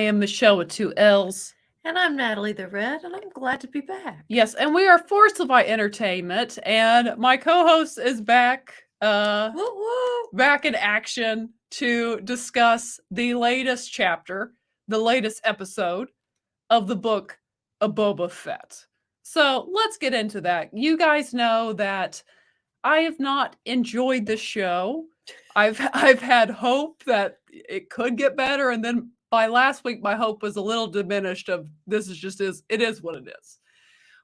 am Michelle with two L's. And I'm Natalie the Red, and I'm glad to be back. Yes, and we are Forcify Entertainment, and my co-host is back, Woo woo! back in action to discuss the latest chapter, the latest episode of the book of Boba Fett. So let's get into that. You guys know that I have not enjoyed the show. I've had hope that it could get better, and then by last week my hope was a little diminished. Of this is just is it is what it is.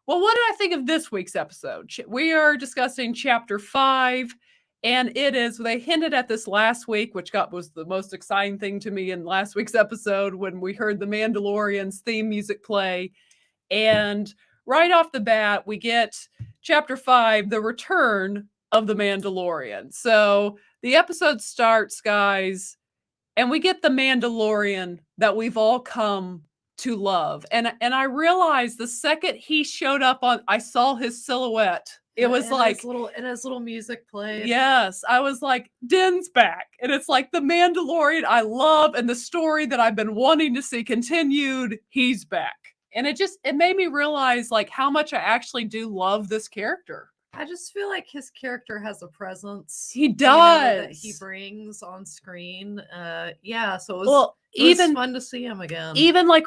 Well, what did I think of this week's episode? We are discussing chapter 5, and it is they hinted at this last week, which was the most exciting thing to me in last week's episode when we heard the Mandalorian's theme music play, and right off the bat we get chapter 5, the return of the Mandalorian. So the episode starts, guys, and we get the Mandalorian that we've all come to love. And I realized the second he showed up I saw his silhouette. It was like his little music played. Yes, I was like, Din's back. And it's like the Mandalorian I love and the story that I've been wanting to see continued, he's back. And it made me realize like how much I actually do love this character. I just feel like his character has a presence. He does. That he brings on screen. So it was fun to see him again. Even like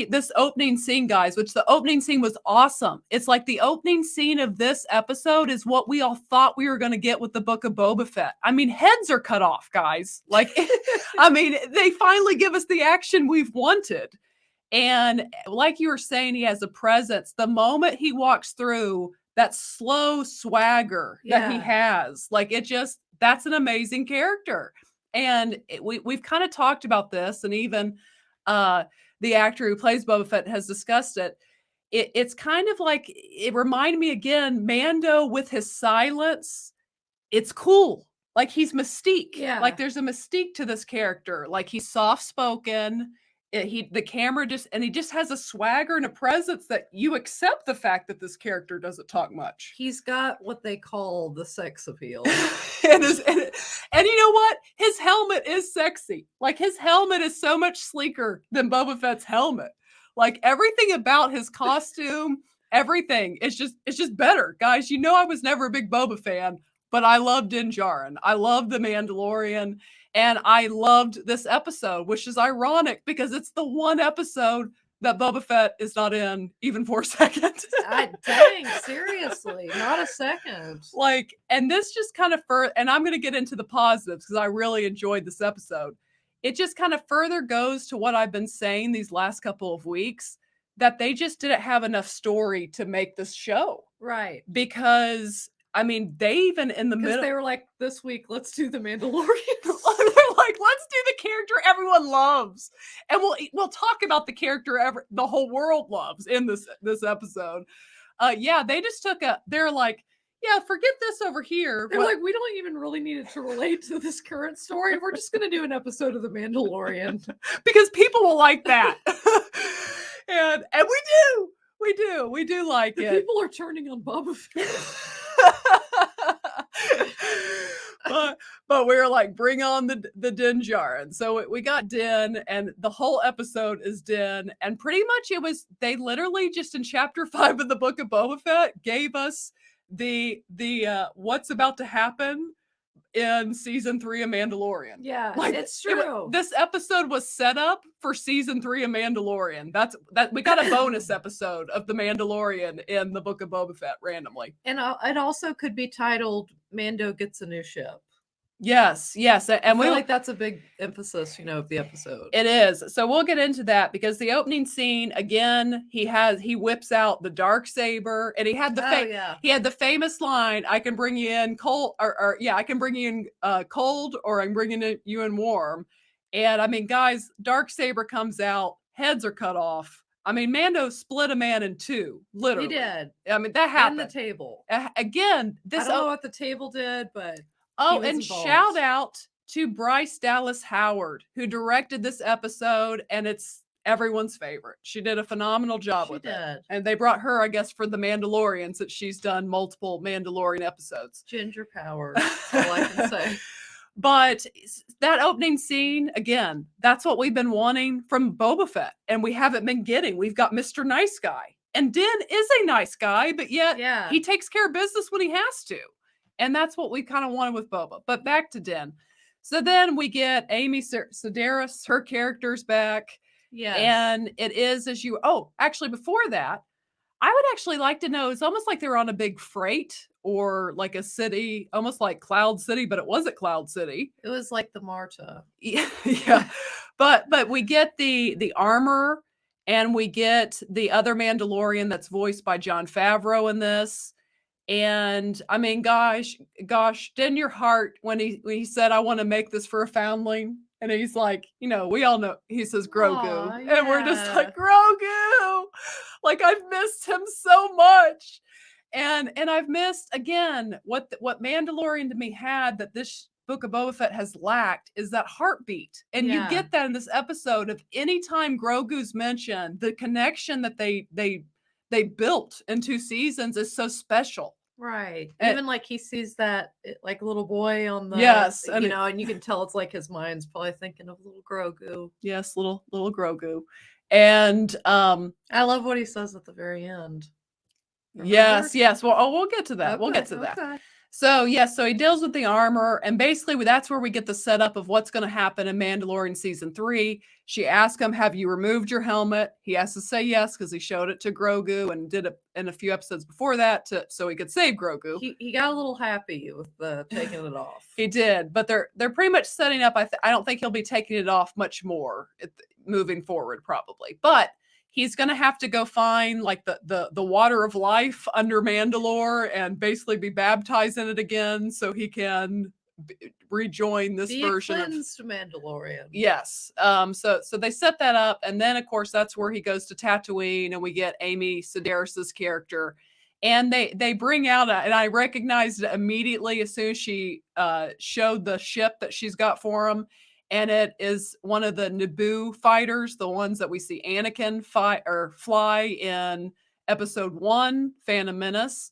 this opening scene, guys, which the opening scene was awesome. It's like the opening scene of this episode is what we all thought we were going to get with the Book of Boba Fett. I mean, heads are cut off, guys. Like, I mean, they finally give us the action we've wanted. And like you were saying, he has a presence. The moment he walks through, that slow swagger that he has, like that's an amazing character. And we've kind of talked about this, and even the actor who plays Boba Fett has discussed it. It's kind of like, it reminded me again, Mando with his silence. It's cool. Like he's mystique. Yeah. Like there's a mystique to this character. Like he's soft-spoken. The camera he just has a swagger and a presence that you accept the fact that this character doesn't talk much. He's got what they call the sex appeal. and you know what? His helmet is sexy. Like his helmet is so much sleeker than Boba Fett's helmet. Like everything about his costume, everything it's just better. Guys, you know I was never a big Boba fan, but I love Din Djarin. I love the Mandalorian. And I loved this episode, which is ironic because it's the one episode that Boba Fett is not in even for a second. Dang, seriously, not a second. Like, and this just kind of and I'm going to get into the positives because I really enjoyed this episode. It just kind of further goes to what I've been saying these last couple of weeks, that they just didn't have enough story to make this show. Right. Because I mean, they even in the middle, they were like, this week, let's do the Mandalorian. They're like, let's do the character everyone loves, and we'll talk about the character the whole world loves in this episode. They just they're like, yeah, forget this over here. They're like, we don't even really need it to relate to this current story. We're just gonna do an episode of the Mandalorian because people will like that, and we do like it. People are turning on Boba Fett. but we were like, bring on the Din Djarin. So we got Din, and the whole episode is Din, and pretty much they literally just in chapter 5 of the Book of Boba Fett gave us the what's about to happen in season 3 of Mandalorian. Yeah, like, it's true. This episode was set up for season 3 of Mandalorian. That we got a bonus episode of the Mandalorian in the Book of Boba Fett randomly. And it also could be titled Mando Gets a New Ship. Yes, and we like that's a big emphasis, of the episode. It is. So we'll get into that because the opening scene again, he whips out the darksaber, and he had he had the famous line, "I can bring you in cold," or I can bring you in cold, or I'm bringing you in warm. And I mean, guys, darksaber comes out, heads are cut off. I mean, Mando split a man in two, literally. He did. I mean, that happened. And the table. Again, I don't know what the table did, but. Oh, and involved. Shout out to Bryce Dallas Howard, who directed this episode, and it's everyone's favorite. She did a phenomenal job with it. And they brought her, I guess, for the Mandalorian, since she's done multiple Mandalorian episodes. Ginger power, that's all I can say. But that opening scene, again, that's what we've been wanting from Boba Fett, and we haven't been getting. We've got Mr. Nice Guy, and Din is a nice guy, but yet Yeah. he takes care of business when he has to. And that's what we kind of wanted with Boba. But back to Din. So then we get Amy Sedaris, her character's back. Yes. And it is actually before that, I would actually like to know, it's almost like they were on a big freight or like a city, almost like Cloud City, but it wasn't Cloud City. It was like the Marta. Yeah. But we get the armor, and we get the other Mandalorian that's voiced by Jon Favreau in this. And I mean, gosh, didn't your heart when he said, "I want to make this for a foundling," and he's like, we all know he says Grogu, Aw, and we're just yeah. like, Grogu, like I've missed him so much, and I've missed again what Mandalorian to me had that this Book of Boba Fett has lacked is that heartbeat, and you Yeah. get that in this episode of anytime Grogu's mentioned, the connection that they built in 2 seasons is so special. Right. And- Even like he sees that like little boy on the Yes, and and you can tell it's like his mind's probably thinking of little Grogu. Yes, little Grogu. And I love what he says at the very end. Remember? yes. Well, we'll get to that. We'll get to that. Okay. So so he deals with the armor, and basically that's where we get the setup of what's going to happen in Mandalorian season 3. She asks him, "Have you removed your helmet?" He has to say yes because he showed it to Grogu and did it in a few episodes before that so he could save Grogu. He got a little happy with the taking it off. He did, but they're pretty much setting up. I don't think he'll be taking it off much more moving forward, probably. But he's going to have to go find like the water of life under Mandalore and basically be baptized in it again, so he can rejoin this version of Mandalorian. Yes. So they set that up, and then of course that's where he goes to Tatooine, and we get Amy Sedaris's character. And they bring out and I recognized it immediately as soon as she showed the ship that she's got for him. And it is one of the Naboo fighters, the ones that we see Anakin fly in episode 1, Phantom Menace.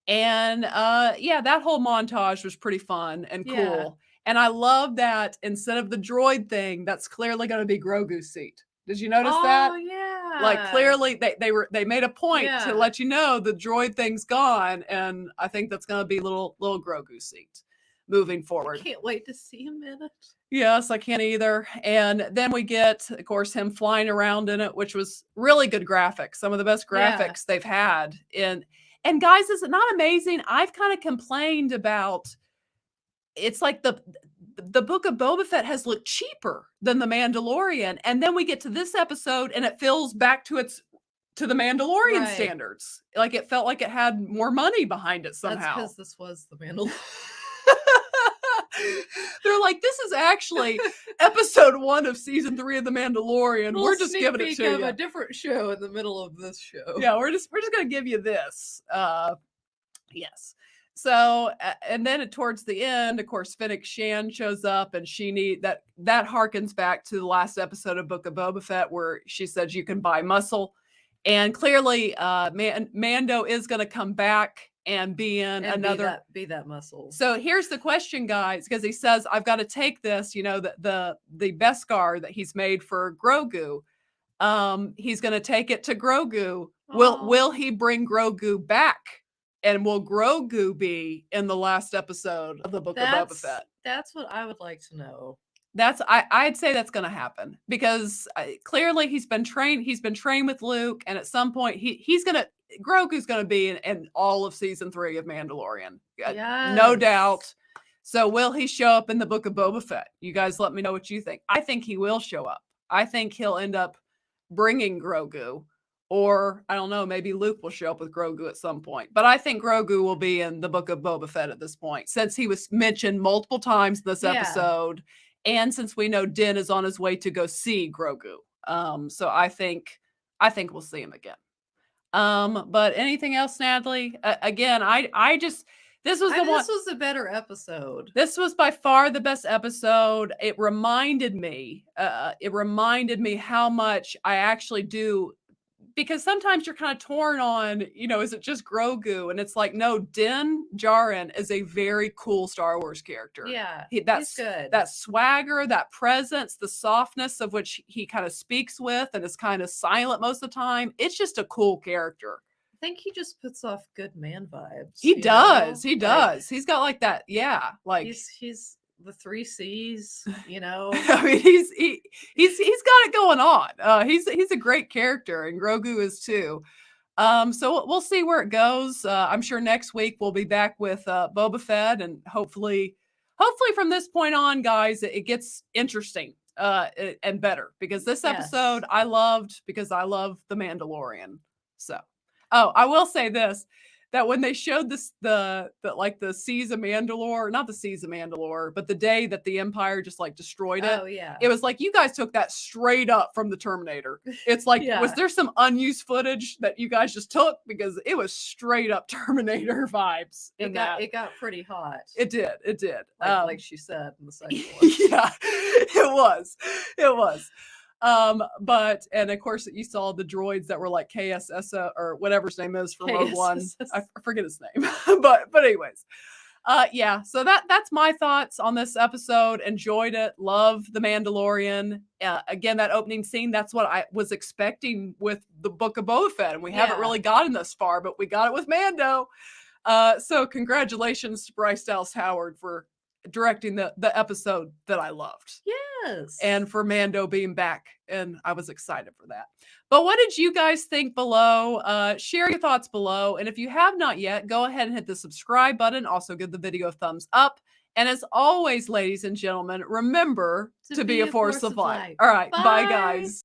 And that whole montage was pretty fun and cool. Yeah. And I love that instead of the droid thing, that's clearly going to be Grogu's seat. Did you notice that? Oh yeah. Like clearly they made a point Yeah. to let you know the droid thing's gone, and I think that's going to be little Grogu's seat moving forward. I can't wait to see him in it. Yes, I can't either. And then we get, of course, him flying around in it, which was really good graphics. Some of the best graphics they've had. And guys, is it not amazing? I've kind of complained about it's like the Book of Boba Fett has looked cheaper than the Mandalorian, and then we get to this episode and it feels back to the Mandalorian standards. Like it felt like it had more money behind it somehow. That's because this was the Mandalorian. They're like, this is actually episode 1 of season 3 of The Mandalorian. We're just giving it to you. A different show in the middle of this show. Yeah, we're just going to give you this. Yes. So, and then towards the end, of course, Fennec Shan shows up, and she that harkens back to the last episode of Book of Boba Fett, where she says you can buy muscle, and clearly, Mando is going to come back and be in another be that muscle. So here's the question, guys, because he says I've got to take this, the Beskar that he's made for Grogu. He's going to take it to Grogu. Will he bring Grogu back? And will Grogu be in the last episode of the Book of Boba Fett? That's what I would like to know. I'd say that's going to happen because clearly he's been trained with Luke, and at some point Grogu's going to be in all of season 3 of Mandalorian. Yes. No doubt. So will he show up in the Book of Boba Fett? You guys let me know what you think. I think he will show up. I think he'll end up bringing Grogu, or I don't know, maybe Luke will show up with Grogu at some point. But I think Grogu will be in the Book of Boba Fett at this point, since he was mentioned multiple times in this episode. And since we know Din is on his way to go see Grogu. So I think we'll see him again. But anything else, Natalie? Again, this was a better episode. This was by far the best episode. It reminded me how much I actually do because sometimes you're kind of torn on, is it just Grogu? And it's like, no, Din Djarin is a very cool Star Wars character. Yeah, That's he's good. that swagger, that presence, the softness of which he kind of speaks with and is kind of silent most of the time. It's just a cool character. I think he just puts off good man vibes. He does. Know? He does. He's got like that. Yeah. Like he's the 3 C's, I mean, he's got it going on. He's a great character, and Grogu is too. So we'll see where it goes. I'm sure next week we'll be back with Boba Fett, and hopefully from this point on, guys, it gets interesting and better, because this episode I loved, because I love the Mandalorian. So, I will say this, that when they showed the Seas of Mandalore, not the Seas of Mandalore, but the day that the Empire just like destroyed it. Oh yeah. It was like, you guys took that straight up from the Terminator. It's like, was there some unused footage that you guys just took? Because it was straight up Terminator vibes. It got pretty hot. It did. Like she said in the second one. Yeah, it was. But, and of course you saw the droids that were like KSS or whatever his name is from Rogue One. I forget his name, but anyways, yeah. So that's my thoughts on this episode. Enjoyed it. Love the Mandalorian. Again, that opening scene, that's what I was expecting with the Book of Boba Fett, and we haven't really gotten this far, but we got it with Mando. So congratulations to Bryce Dallas Howard for directing the episode that I loved. Yes. And for Mando being back, and I was excited for that. But what did you guys think below? Share your thoughts below. And if you have not yet, go ahead and hit the subscribe button. Also give the video a thumbs up. And as always, ladies and gentlemen, remember to be a force of light. All right. Bye, guys.